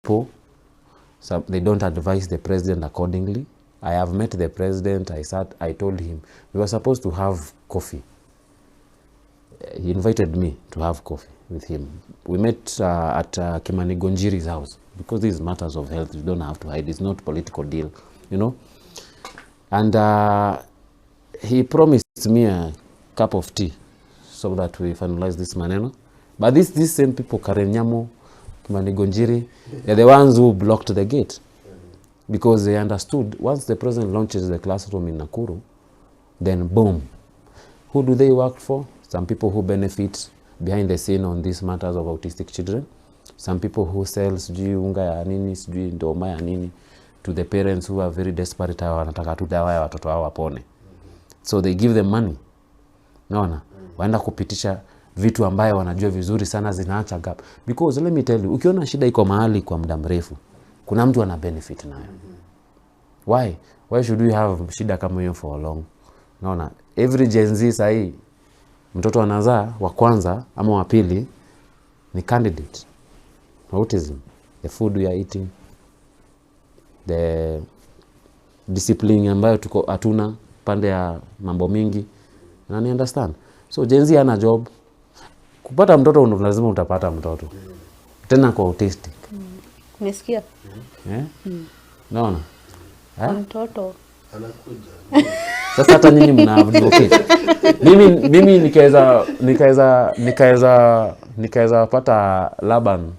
some they don't advise the president accordingly. I have met the president. I told him we were supposed to have coffee. He invited me to have coffee with him. We met at Kimani Gonjiri's house, because these matters of health, you don't have to hide. It's not political deal, you know. And he promised me a cup of tea so that we finalize this maneno. But these same people, Karen Nyamu, Kimani Gonjiri, they're the ones who blocked the gate, because they understood once the president launches the classroom in Nakuru, then boom. Who do they work for? Some people who benefit behind the scene on these matters of autistic children. Some people who sell sijui unga ya nini, sijui ndoma ya nini, to the parents who are very desperate, wanataka tu dawa ya watoto wao wapone. So they give them money. Naona? Waenda kupitisha vitu ambaye wanajua vizuri sana zinaacha gap. Because let me tell you, ukiona shida iko mahali kwa muda mrefu, kuna mtu ana benefit nayo. Why should we have shida kama hiyo for long? Naona? Every Gen Z sahi, mtoto anazaa wa kwanza ama wa pili ni candidate. Autism, the food we are eating, the discipline ambayo tuko hatuna pande ya mambo mingi. Na ni understand. So Gen Z ana job. Kupata mtoto lazima utapata mtoto. Tena kwa autistic. Umesikia? Naona. Mtoto anakuja. Sasa hata nyinyi mna advocate. Mimi nikaweza pata Laban.